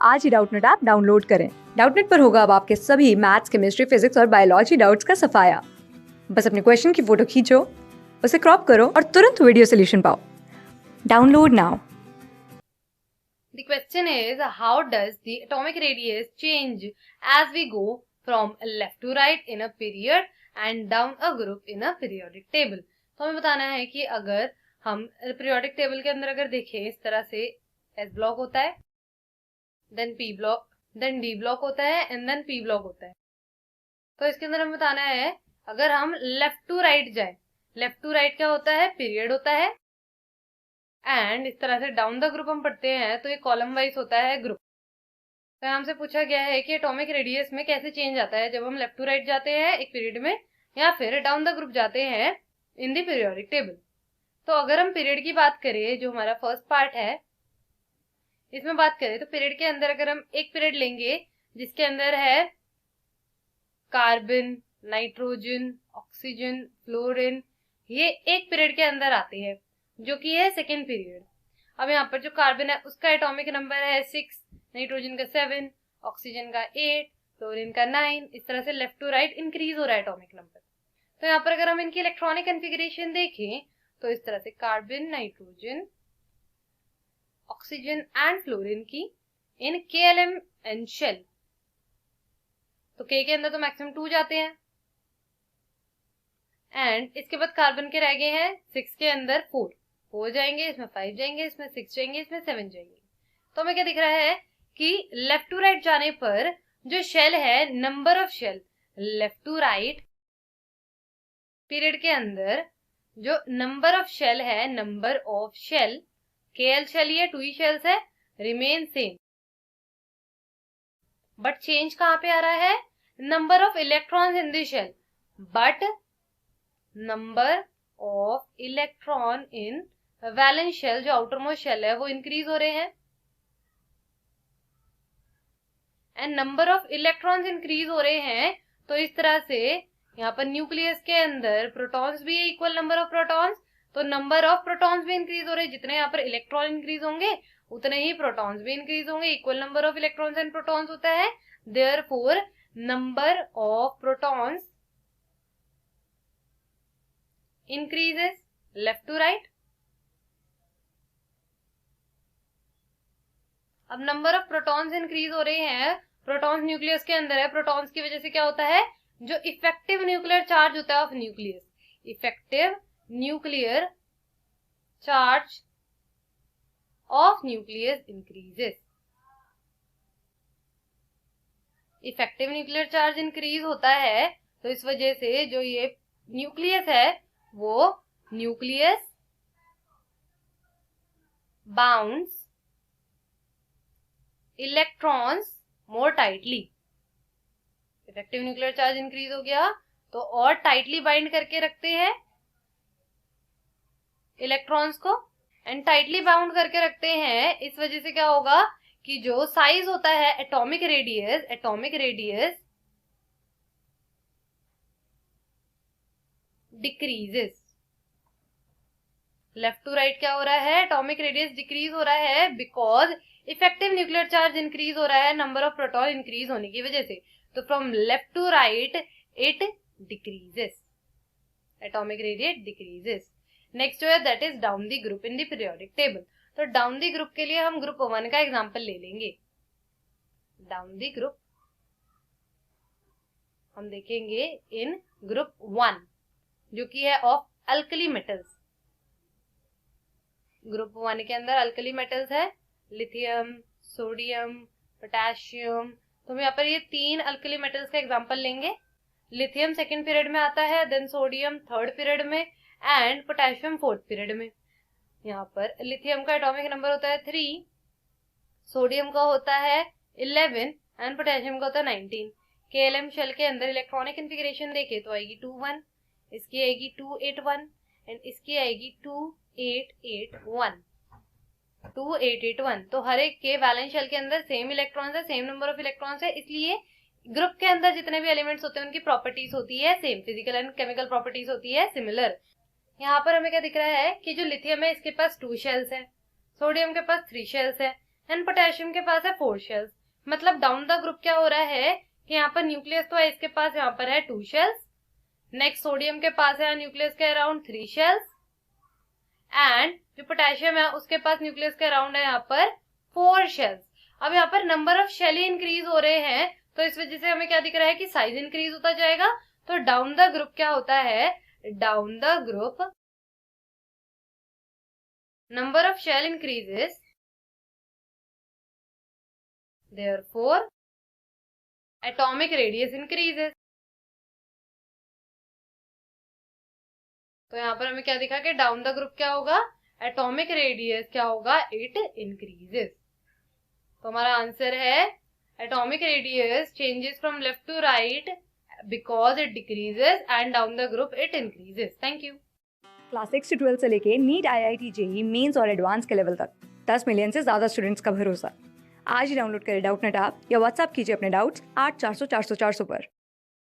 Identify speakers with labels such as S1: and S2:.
S1: आज ही Doubtnut app download करें। Doubtnut पर होगा अब आपके सभी मैथ्स, केमिस्ट्री, फिजिक्स और बायोलॉजी डाउट्स का सफाया। बस अपने क्वेश्चन की फोटो खींचो, उसे क्रॉप करो और तुरंत वीडियो सोल्यूशन पाओ। Download now.
S2: The question is, how does the atomic radius change as we go from left to right in a period and down a group in a periodic table? तो हमें बताना है कि अगर हम periodic table के अंदर अगर देखें इस तरह से S ब्लॉक होता है, then P block, then D block होता है and then P ब्लॉक होता है। तो इसके अंदर हमें बताना है अगर हम लेफ्ट टू राइट जाए, लेफ्ट टू राइट क्या होता है? पीरियड होता है। एंड इस तरह से डाउन द ग्रुप हम पढ़ते हैं तो ये कॉलम वाइज होता है ग्रुप। तो हमसे पूछा गया है कि एटॉमिक रेडियस में कैसे चेंज आता है जब हम लेफ्ट टू राइट जाते हैं एक पीरियड में या फिर डाउन द ग्रुप जाते हैं इन द पीरियोडिक टेबल। तो अगर हम पीरियड की बात करें, जो हमारा फर्स्ट पार्ट है, इसमें बात करें तो पीरियड के अंदर अगर हम एक पीरियड लेंगे जिसके अंदर है कार्बन, नाइट्रोजन, ऑक्सीजन, फ्लोरीन, ये एक पीरियड के अंदर आते हैं जो कि है सेकेंड पीरियड। अब यहाँ पर जो कार्बन है उसका एटॉमिक नंबर है 6, नाइट्रोजन का 7, ऑक्सीजन का 8, फ्लोरीन का 9। इस तरह से लेफ्ट टू राइट इंक्रीज हो रहा है एटॉमिक नंबर। तो यहाँ पर अगर हम इनकी इलेक्ट्रॉनिक कॉन्फ़िगरेशन देखें तो इस तरह से carbon, nitrogen, oxygen and fluorine की इन KLMN शेल, तो K के अंदर तो मैक्सिमम 2 जाते हैं एंड इसके बाद कार्बन के रह गए हैं 6 के अंदर 4 जाएंगे, इसमें 5 जाएंगे, इसमें 6 जाएंगे, इसमें 7 जाएंगे। तो हमें क्या दिख रहा है कि लेफ्ट टू राइट जाने पर जो शेल है, number of shell left to right period के अंदर जो नंबर ऑफ शेल है, number of shell, KL shell ही है, 2 ही शेल्स है, रिमेन सेम। बट चेंज कहां पे आ रहा है? Number of electrons in the shell, but number of electron in valence shell, जो आउटर मोस्ट शेल है, वो इंक्रीज हो रहे हैं and number of electrons increase हो रहे हैं। तो इस तरह से यहाँ पर न्यूक्लियस के अंदर प्रोटॉन्स भी है, इक्वल नंबर ऑफ प्रोटॉन्स, तो नंबर ऑफ प्रोटॉन्स भी इंक्रीज हो रहे हैं। जितने यहाँ पर इलेक्ट्रॉन इंक्रीज होंगे उतने ही प्रोटॉन्स भी इंक्रीज होंगे। Equal number of electrons and protons होता है, therefore number of protons increases left to right। अब नंबर ऑफ प्रोटॉन्स इंक्रीज हो रहे हैं, प्रोटॉन्स न्यूक्लियस के अंदर है, प्रोटॉन्स की वजह से क्या होता है? जो इफेक्टिव न्यूक्लियर चार्ज होता है of nucleus, effective nuclear charge of nucleus increases. Effective nuclear charge increase होता है तो इस वजह से जो ये न्यूक्लियस है वो nucleus bounds electrons more tightly. Effective nuclear charge increase हो गया तो और टाइटली बाइंड करके रखते हैं इलेक्ट्रॉन्स को एंड टाइटली बाउंड करके रखते हैं। इस वजह से क्या होगा कि जो साइज होता है atomic radius, atomic radius decreases. Left to right क्या हो रहा है? एटॉमिक रेडियस डिक्रीज हो रहा है because effective nuclear charge increase हो रहा है नंबर ऑफ प्रोटॉन इंक्रीज होने की वजह से। तो from left to right it decreases, atomic radius decreases. Next जो है that is down the group in the periodic table. तो डाउन द ग्रुप के लिए हम ग्रुप 1 का एग्जांपल ले लेंगे। डाउन द ग्रुप हम देखेंगे इन ग्रुप 1 जो कि है ऑफ अल्कली मेटल्स। ग्रुप 1 के अंदर अल्कली मेटल्स है लिथियम, सोडियम, पोटेशियम। तो हम यहाँ पर ये 3 अल्कली मेटल्स का एग्जांपल लेंगे। लिथियम सेकंड पीरियड में आता है, देन सोडियम थर्ड पीरियड में एंड पोटेशियम फोर्थ पीरियड में। यहाँ पर लिथियम का एटॉमिक नंबर होता है 3, सोडियम का होता है 11 एंड पोटेशियम का होता है 19। KLM शेल के अंदर इलेक्ट्रॉनिक कॉन्फ़िगरेशन देखे तो आएगी 2-1, इसकी आएगी 2-8-1 एंड इसकी आएगी 2-8-8-1, 2-8-8-1। तो हर एक के वैलेंस शेल के अंदर सेम इलेक्ट्रॉन्स है, सेम नंबर ऑफ इलेक्ट्रॉन्स है, इसलिए ग्रुप के अंदर जितने भी एलिमेंट्स होते हैं उनकी प्रॉपर्टीज होती है same, physical and chemical properties होती है सिमिलर। यहाँ पर हमें क्या दिख रहा है कि जो लिथियम है इसके पास 2 शेल्स है, सोडियम के पास 3 शेल्स है एंड पोटेशियम के पास है 4 शेल्स। मतलब डाउन द ग्रुप क्या हो रहा है कि यहाँ पर न्यूक्लियस तो है, इसके पास यहाँ पर है 2 शेल्स। नेक्स्ट सोडियम के पास है न्यूक्लियस के अराउंड 3 शेल्स एंड जो पोटेशियम है उसके पास न्यूक्लियस के अराउंड है यहाँ पर 4 शेल्स। अब यहाँ पर नंबर ऑफ शेल इंक्रीज हो रहे हैं, तो इस वजह से हमें क्या दिख रहा है कि साइज इंक्रीज होता जाएगा। तो डाउन द ग्रुप क्या होता है, down the group number of shell increases, therefore atomic radius increases। तो यहाँ पर हमें क्या दिखा कि डाउन द ग्रुप क्या होगा, एटॉमिक रेडियस क्या होगा, इट इंक्रीजेस। तो हमारा आंसर है atomic radius changes from left to right because it decreases and down the group it increases. Thank you.
S1: Class 6 से 12 से लेके नीट, IIT, JEE मेंस और एडवांस के लेवल तक 10 मिलियन से ज़्यादा स्टूडेंट्स का भरोसा। आज ही डाउनलोड करें डाउटनेट ऐप या व्हाट्सएप कीजिए अपने डाउट्स 8400 400 400 पर।